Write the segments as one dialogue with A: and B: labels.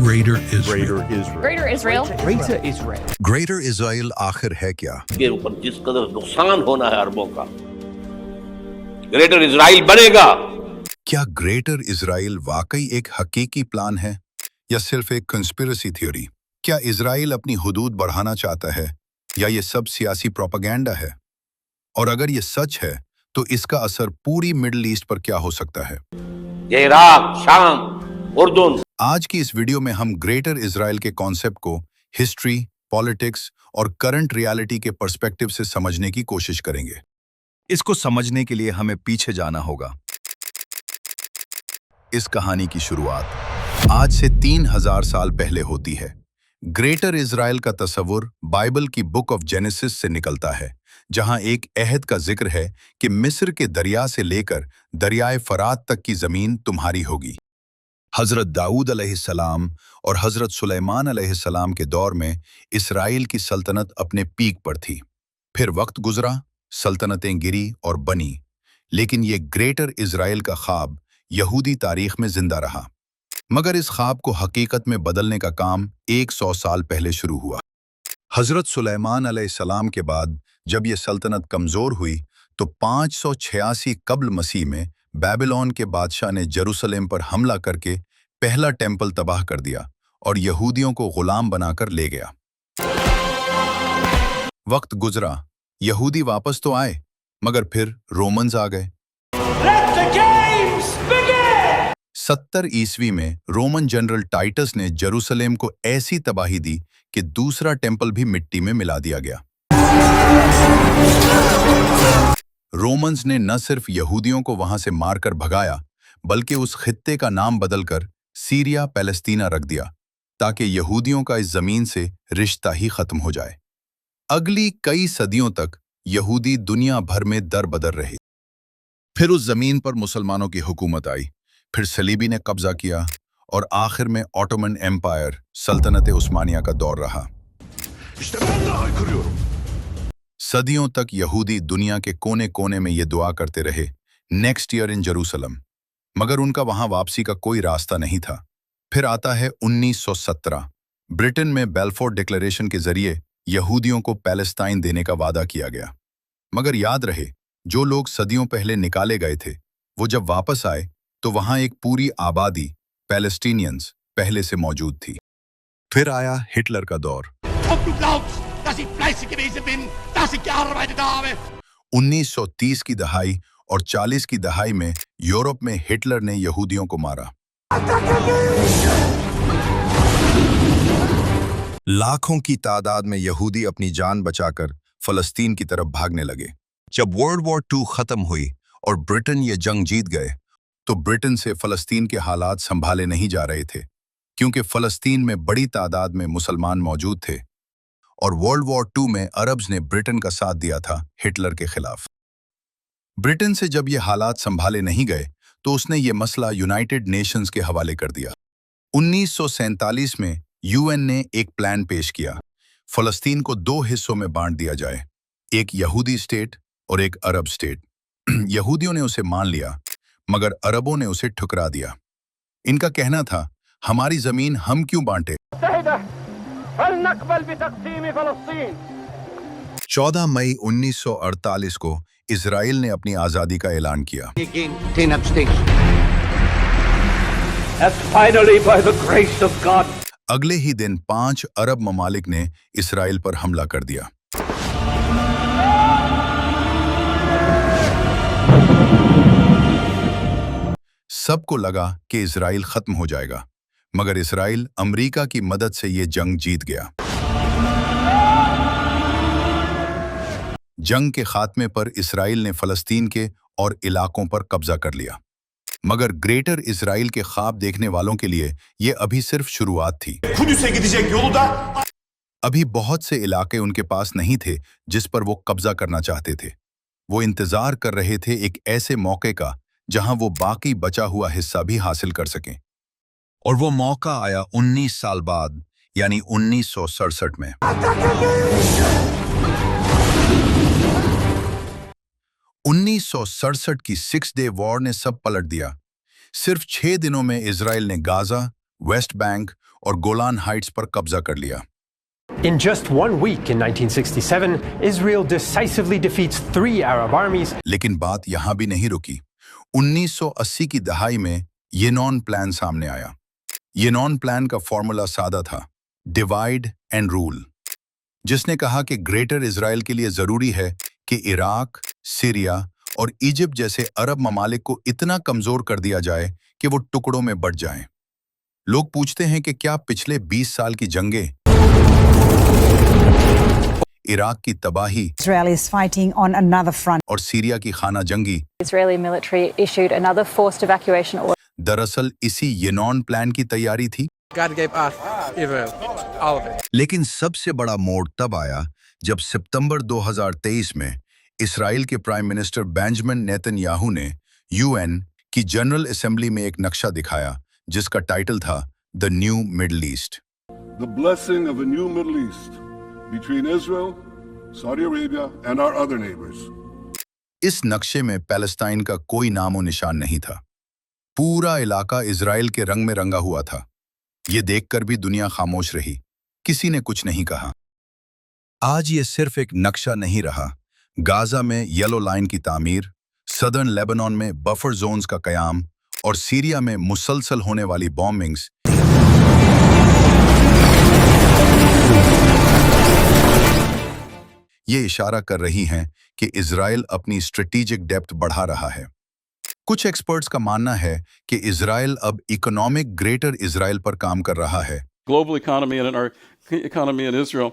A: Greater Israel.
B: Greater Israel.
C: Greater Israel.
B: Greater Israel.
A: Greater Israel आखिर है क्या?
D: के ऊपर जिस कदर नुकसान होना है अरबों का, ग्रेटर इजराइल बनेगा।
A: क्या ग्रेटर इजराइल वाकई एक हकीकी प्लान है या सिर्फ एक कंस्पिरेसी थ्योरी? क्या इजराइल अपनी हुदूद बढ़ाना चाहता है या ये सब सियासी प्रोपेगेंडा है? और अगर ये सच है तो इसका असर पूरी मिडिल ईस्ट पर क्या हो सकता है?
D: ये इराक, शाम, उर्दून।
A: आज की इस वीडियो में हम ग्रेटर इजराइल के कॉन्सेप्ट को हिस्ट्री, पॉलिटिक्स और करंट रियलिटी के पर्सपेक्टिव से समझने की कोशिश करेंगे। इसको समझने के लिए हमें पीछे जाना होगा। इस कहानी की शुरुआत आज से 3000 साल पहले होती है। ग्रेटर इजराइल का तस्वुर बाइबल की बुक ऑफ जेनेसिस से निकलता है, जहां एक अहद का जिक्र है कि मिस्र के दरिया से लेकर दरियाए फरात तक की जमीन तुम्हारी होगी। हजरत दाऊद अलैहिस्सलाम और हजरत सुलेमान अलैहिस्सलाम के दौर में इसराइल की सल्तनत अपने पीक पर थी। फिर वक्त गुजरा, सल्तनतें गिरी और बनी, लेकिन ये ग्रेटर इजराइल का ख्वाब यहूदी तारीख में जिंदा रहा। मगर इस ख्वाब को हकीकत में बदलने का काम 100 साल पहले शुरू हुआ। हजरत सुलेमान अलैहिस्सलाम के बाद जब ये सल्तनत कमजोर हुई तो 586 कब्ल मसीह में बेबीलोन के बादशाह ने जेरूसलेम पर हमला करके पहला टेंपल तबाह कर दिया और यहूदियों को गुलाम बनाकर ले गया। वक्त गुजरा, यहूदी वापस तो आए, मगर फिर रोमन्स आ गए। 70 ईस्वी में रोमन जनरल टाइटस ने जेरूसलेम को ऐसी तबाही दी कि दूसरा टेंपल भी मिट्टी में मिला दिया गया। रोमन्स ने न सिर्फ यहूदियों को वहां से मारकर भगाया, बल्कि उस खित्ते का नाम बदलकर सीरिया पैलेस्टीना रख दिया, ताकि यहूदियों का इस जमीन से रिश्ता ही खत्म हो जाए। अगली कई सदियों तक यहूदी दुनिया भर में दर बदर रहे। फिर उस जमीन पर मुसलमानों की हुकूमत आई, फिर सलीबी ने कब्जा किया और आखिर में ऑटोमन एम्पायर सल्तनत उस्मानिया का दौर रहा। सदियों तक यहूदी दुनिया के कोने कोने में ये दुआ करते रहे, नेक्स्ट ईयर इन जेरूसलम, मगर उनका वहां वापसी का कोई रास्ता नहीं था। फिर आता है 1917। ब्रिटेन में बेल्फोर्ड डिक्लेरेशन के जरिए यहूदियों को पैलेस्टाइन देने का वादा किया गया। मगर याद रहे, जो लोग सदियों पहले निकाले गए थे, वो जब वापस आए तो वहां एक पूरी आबादी पैलेस्टीनियंस पहले से मौजूद थी। फिर आया हिटलर का दौर। 1930 की दहाई और 40 की दहाई में यूरोप में हिटलर ने यहूदियों को मारा। लाखों की तादाद में यहूदी अपनी जान बचाकर फलस्तीन की तरफ भागने लगे। जब वर्ल्ड वॉर 2 खत्म हुई और ब्रिटेन ये जंग जीत गए, तो ब्रिटेन से फलस्तीन के हालात संभाले नहीं जा रहे थे, क्योंकि फलस्तीन में बड़ी तादाद में मुसलमान मौजूद थे और वर्ल्ड वॉर 2 में अरब्स ने ब्रिटेन का साथ दिया था हिटलर के खिलाफ। ब्रिटेन से जब ये हालात संभाले नहीं गए तो उसने ये मसला यूनाइटेड नेशंस के हवाले कर दिया। 1947 में यूएन ने एक प्लान पेश किया, फलस्तीन को 2 हिस्सों में बांट दिया जाए, एक यहूदी स्टेट और एक अरब स्टेट। यहूदियों ने उसे मान लिया, मगर अरबों ने उसे ठुकरा दिया। इनका कहना था, हमारी जमीन हम क्यों बांटे। 14 मई 1948 को इजराइल ने अपनी आजादी का ऐलान किया। अगले ही दिन 5 अरब ममालिक ने इजराइल पर हमला कर दिया। सबको लगा कि इजराइल खत्म हो जाएगा, मगर इजराइल अमेरिका की मदद से ये जंग जीत गया। जंग के खात्मे पर इजराइल ने फलस्तीन के और इलाकों पर कब्जा कर लिया, मगर ग्रेटर इजराइल के ख्वाब देखने वालों के लिए ये अभी सिर्फ शुरुआत थी। अभी बहुत से इलाके उनके पास नहीं थे जिस पर वो कब्जा करना चाहते थे। वो इंतजार कर रहे थे एक ऐसे मौके का जहां वो बाकी बचा हुआ हिस्सा भी हासिल कर सकें। और वो मौका आया 19 साल बाद, यानी 1967 में। 1967 की 6 डे वॉर ने सब पलट दिया। सिर्फ 6 दिनों में इजराइल ने गाजा, वेस्ट बैंक और गोलान हाइट्स पर कब्जा कर लिया।
B: In just 1 week in 1967, Israel decisively defeats 3 Arab armies.
A: लेकिन बात यहां भी नहीं रुकी। 1980 की दहाई में येनॉन प्लान सामने आया। येनॉन प्लान का फॉर्मूला सादा था, डिवाइड एंड रूल, जिसने कहा कि ग्रेटर इजराइल के लिए जरूरी है कि इराक, सीरिया और इजिप्ट जैसे अरब ममालिक को इतना कमजोर कर दिया जाए कि वो टुकड़ों में बंट जाएं। लोग पूछते हैं कि क्या पिछले 20 साल की जंगें, इराक की तबाही
C: Israel is fighting on another front.
A: और सीरिया की खाना जंगी
E: Israeli military issued another forced evacuation order.
A: दरअसल इसी येनॉन प्लान की तैयारी थी।
F: God gave us Israel, all of it.
A: लेकिन सबसे बड़ा मोड़ तब आया जब सितंबर 2023 में इसराइल के प्राइम मिनिस्टर बेंजामिन नेतन्याहू ने यूएन की जनरल असेंबली में एक नक्शा दिखाया जिसका टाइटल था the new middle east.
G: The blessing of a new Middle East between Israel, Saudi Arabia, and our other neighbors.
A: इस नक्शे में पैलेस्टाइन का कोई नामो निशान नहीं था। पूरा इलाका इजराइल के रंग में रंगा हुआ था। ये देखकर भी दुनिया खामोश रही, किसी ने कुछ नहीं कहा। आज ये सिर्फ एक नक्शा नहीं रहा। गाजा में येलो लाइन की तामीर, सदर्न लेबनान में बफर जोन्स का कयाम और सीरिया में मुसलसल होने वाली बॉम्बिंग्स ये इशारा कर रही हैं कि इजराइल अपनी स्ट्रेटेजिक डेप्थ बढ़ा रहा है। कुछ एक्सपर्ट्स का मानना है कि इजराइल अब इकोनॉमिक ग्रेटर इजराइल पर काम कर रहा है,
H: global economy and our economy in Israel.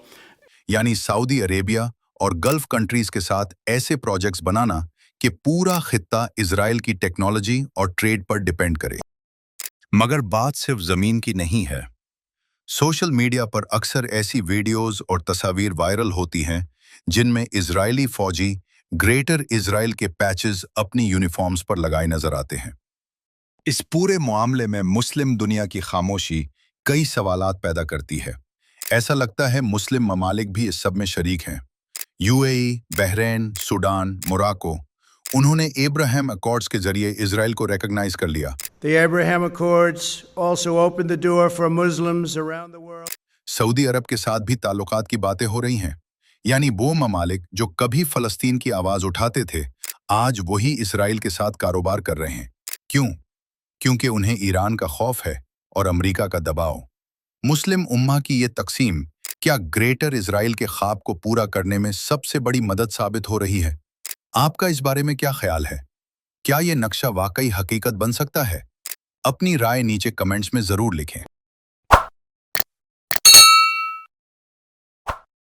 A: यानी सऊदी अरेबिया और गल्फ कंट्रीज के साथ ऐसे प्रोजेक्ट्स बनाना कि पूरा खित्ता इजराइल की टेक्नोलॉजी और ट्रेड पर डिपेंड करे। मगर बात सिर्फ जमीन की नहीं है। सोशल मीडिया पर अक्सर ऐसी वीडियोस और तस्वीर वायरल होती हैं जिनमें इजरायली फौजी ग्रेटर इजराइल के पैचेस अपनी यूनिफॉर्म्स पर लगाए नजर आते हैं। इस पूरे मामले में मुस्लिम दुनिया की खामोशी कई सवालात पैदा करती है। ऐसा लगता है मुस्लिम ममालिक भी इस सब में शरीक हैं। यूएई, बहरीन, सूडान, मोरक्को, उन्होंने एब्राहम अकॉर्ड्स के जरिए इजराइल को रिकॉग्नाइज कर लिया।
I: The Abraham Accords also opened the door for Muslims around the world.
A: Saudi Arab के साथ भी ताल्लुकात की बातें हो रही हैं, यानी वो ममालिक जो कभी फलस्तीन की आवाज उठाते थे, आज वही इजराइल के साथ कारोबार कर रहे हैं। क्यों? क्योंकि उन्हें ईरान का खौफ है और अमेरिका का दबाव। मुस्लिम उम्मा की ये तकसीम क्या ग्रेटर इजराइल के ख्वाब को पूरा करने में सबसे बड़ी मदद साबित हो रही है? आपका इस बारे में क्या ख्याल है? क्या ये नक्शा वाकई हकीकत बन सकता है? अपनी राय नीचे कमेंट्स में जरूर लिखें।